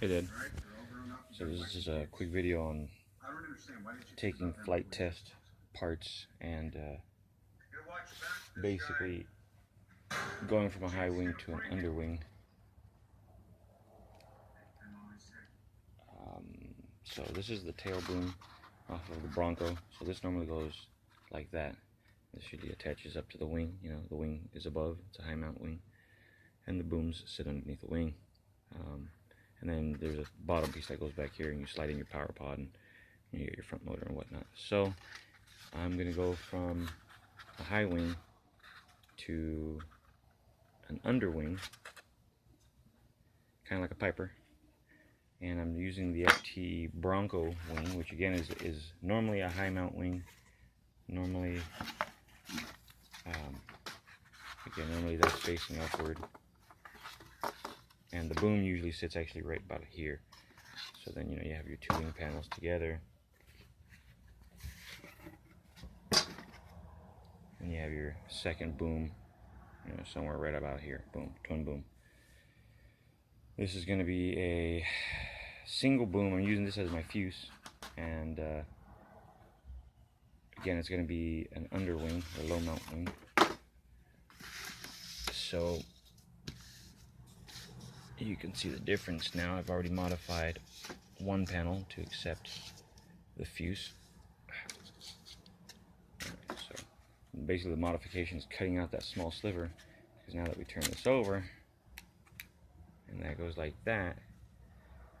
It did. So this is just a quick video on taking flight test parts and basically going from a high wing to an underwing. So this is the tail boom off of the Bronco. So this normally goes like that. This usually attaches up to the wing. You know, the wing is above. It's a high mount wing, and the booms sit underneath the wing. And then there's a bottom piece that goes back here, and you slide in your power pod, and you get your front motor and whatnot. So I'm gonna go from a high wing to an underwing, kind of like a Piper. And I'm using the FT Bronco wing, which again is normally a high mount wing. Normally, normally that's facing upward, and the boom usually sits actually right about here. So then you have your two wing panels together, and you have your second boom, somewhere right about here. Boom, twin boom. This is going to be a single boom. I'm using this as my fuse, and again, it's going to be an underwing or low mount wing. So you can see the difference now. I've already modified one panel to accept the fuse. So basically the modification is cutting out that small sliver, because now that we turn this over and that goes like that,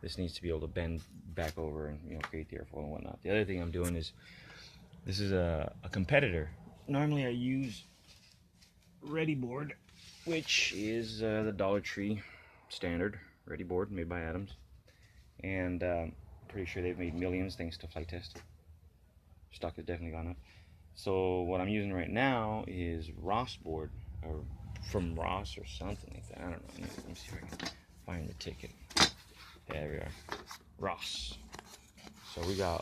this needs to be able to bend back over and create the airfoil and whatnot. The other thing I'm doing is, this is a competitor. Normally I use Ready Board, which is the Dollar Tree standard Ready Board made by Adams, and pretty sure they've made millions thanks to flight test. Stock has definitely gone up. So what I'm using right now is Ross board, or from Ross or something like that. I don't know. Let me see if I can find the ticket. There we are. Ross. So we got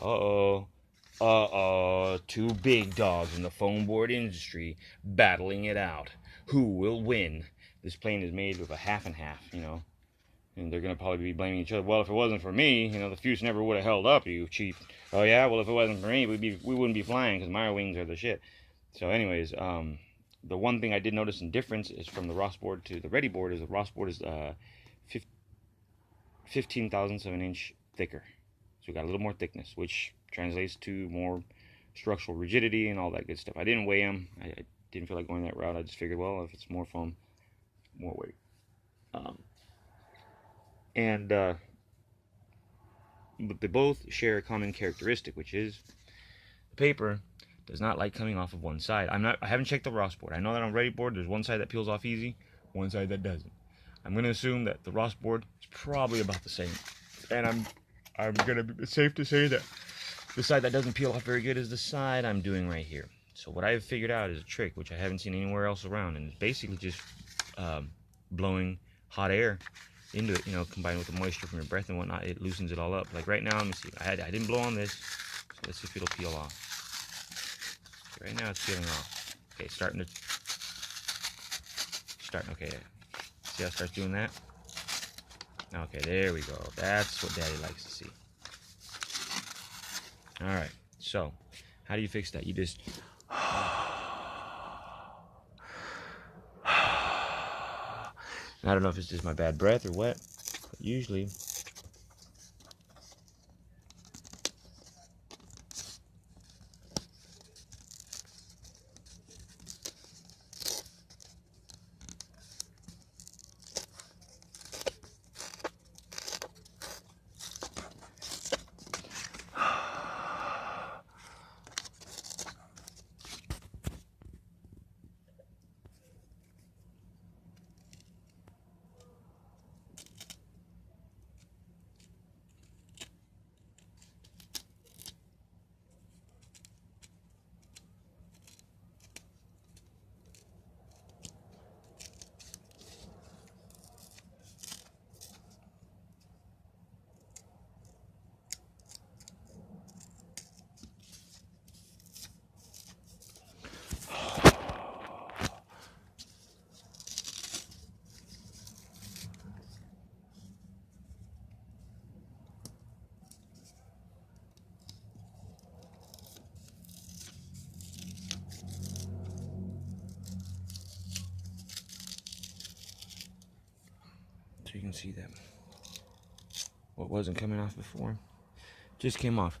two big dogs in the foam board industry battling it out. Who will win? This plane is made with a half and half, and they're gonna probably be blaming each other. Well, if it wasn't for me, the fuse never would have held up, you cheap. Oh yeah, well if it wasn't for me, we wouldn't be flying, because my wings are the shit. So anyways, the one thing I did notice in difference is from the Ross board to the Ready board is the Ross board is 15 thousandths of an inch thicker. So we got a little more thickness, which translates to more structural rigidity and all that good stuff. I didn't weigh them. I didn't feel like going that route. I just figured, well, if it's more foam, more weight. But they both share a common characteristic, which is the paper does not like coming off of one side. I haven't checked the Ross board. I know that on Ready board there's one side that peels off easy, one side that doesn't. I'm going to assume that the Ross board is probably about the same, and I'm going to be safe to say that the side that doesn't peel off very good is the side I'm doing right here. So what I've figured out is a trick which I haven't seen anywhere else around, and it's basically just blowing hot air into it, combined with the moisture from your breath and whatnot. It loosens it all up. Like right now, let me see. I didn't blow on this, so let's see if it'll peel off. So right now it's peeling off. Okay, starting. Okay, see how it starts doing that? Okay, there we go. That's what Daddy likes to see. All right, so how do you fix that? You just I don't know if it's just my bad breath or what, but usually can see that what wasn't coming off before just came off.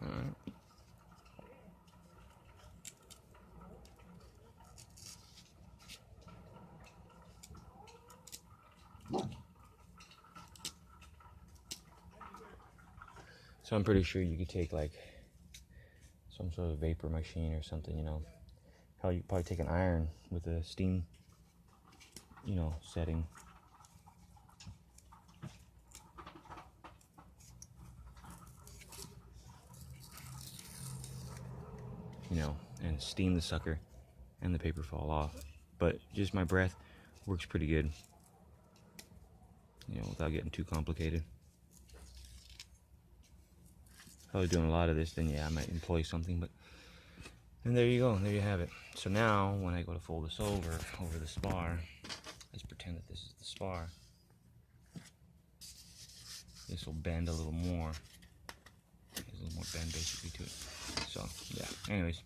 Alright. So I'm pretty sure you could take like some sort of vapor machine or something, you know. Hell, you could probably take an iron with a steam, you know, setting. You know, and steam the sucker and the paper fall off. But just my breath works pretty good, you know, without getting too complicated. Probably doing a lot of this, then yeah, I might employ something, but and there you go, there you have it. So now when I go to fold this over the spar, let's pretend that this is the spar. This will bend a little more. There's a little more bend basically to it. So yeah, anyways.